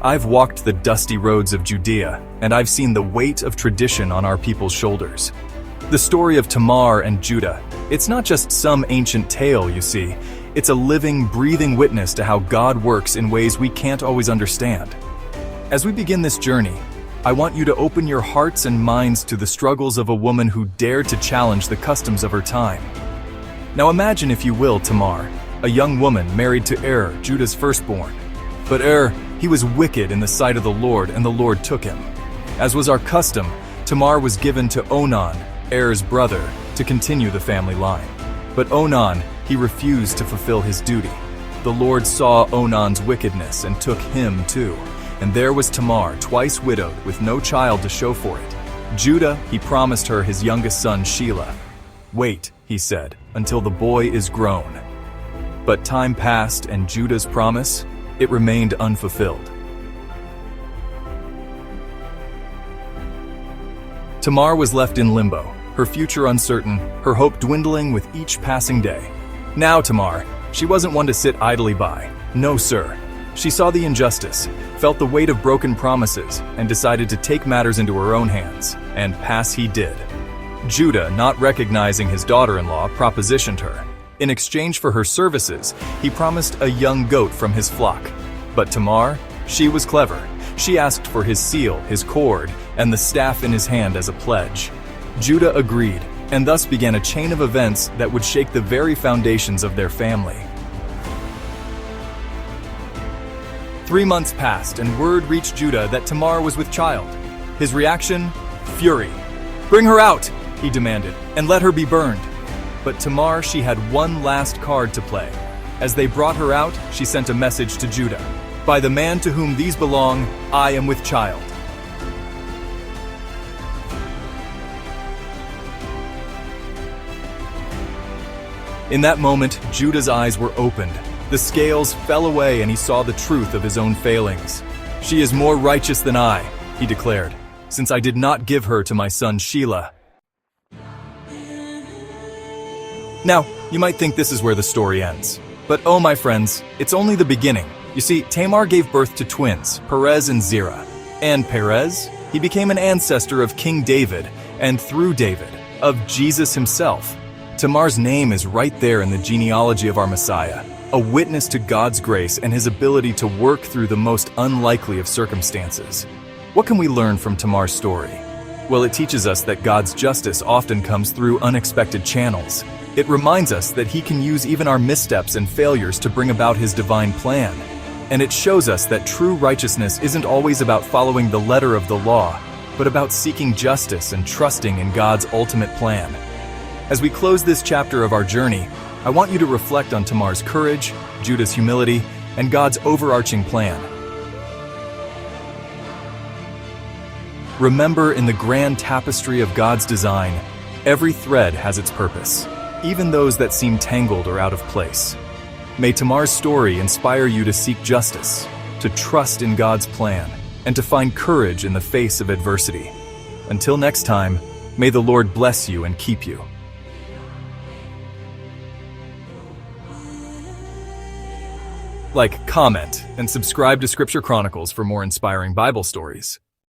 I've walked the dusty roads of Judea, and I've seen the weight of tradition on our people's shoulders. The story of Tamar and Judah, it's not just some ancient tale, you see. It's a living, breathing witness to how God works in ways we can't always understand. As we begin this journey, I want you to open your hearts and minds to the struggles of a woman who dared to challenge the customs of her time. Now imagine, if you will, Tamar, a young woman married to Judah's firstborn. But he was wicked in the sight of the Lord, and the Lord took him. As was our custom, Tamar was given to Onan, Er's brother, to continue the family line. But Onan, he refused to fulfill his duty. The Lord saw Onan's wickedness and took him too. And there was Tamar, twice widowed, with no child to show for it. Judah, he promised her his youngest son Shelah. "Wait," he said, "until the boy is grown." But time passed, and Judah's promise, it remained unfulfilled. Tamar was left in limbo, her future uncertain, her hope dwindling with each passing day. Now Tamar, she wasn't one to sit idly by. No, sir. She saw the injustice, felt the weight of broken promises, and decided to take matters into her own hands. And pass he did. Judah, not recognizing his daughter-in-law, propositioned her. In exchange for her services, he promised a young goat from his flock. But Tamar, she was clever. She asked for his seal, his cord, and the staff in his hand as a pledge. Judah agreed, and thus began a chain of events that would shake the very foundations of their family. 3 months passed, and word reached Judah that Tamar was with child. His reaction? Fury. "Bring her out," he demanded, "and let her be burned." But Tamar, she had one last card to play. As they brought her out, she sent a message to Judah. "By the man to whom these belong, I am with child." In that moment, Judah's eyes were opened. The scales fell away, and he saw the truth of his own failings. "She is more righteous than I," he declared, "since I did not give her to my son Shelah." Now, you might think this is where the story ends. But oh, my friends, it's only the beginning. You see, Tamar gave birth to twins, Perez and Zerah. And Perez, he became an ancestor of King David, and through David, of Jesus himself. Tamar's name is right there in the genealogy of our Messiah, a witness to God's grace and his ability to work through the most unlikely of circumstances. What can we learn from Tamar's story? Well, it teaches us that God's justice often comes through unexpected channels. It reminds us that he can use even our missteps and failures to bring about his divine plan. And it shows us that true righteousness isn't always about following the letter of the law, but about seeking justice and trusting in God's ultimate plan. As we close this chapter of our journey, I want you to reflect on Tamar's courage, Judah's humility, and God's overarching plan. Remember, in the grand tapestry of God's design, every thread has its purpose, even those that seem tangled or out of place. May Tamar's story inspire you to seek justice, to trust in God's plan, and to find courage in the face of adversity. Until next time, may the Lord bless you and keep you. Like, comment, and subscribe to Scripture Chronicles for more inspiring Bible stories.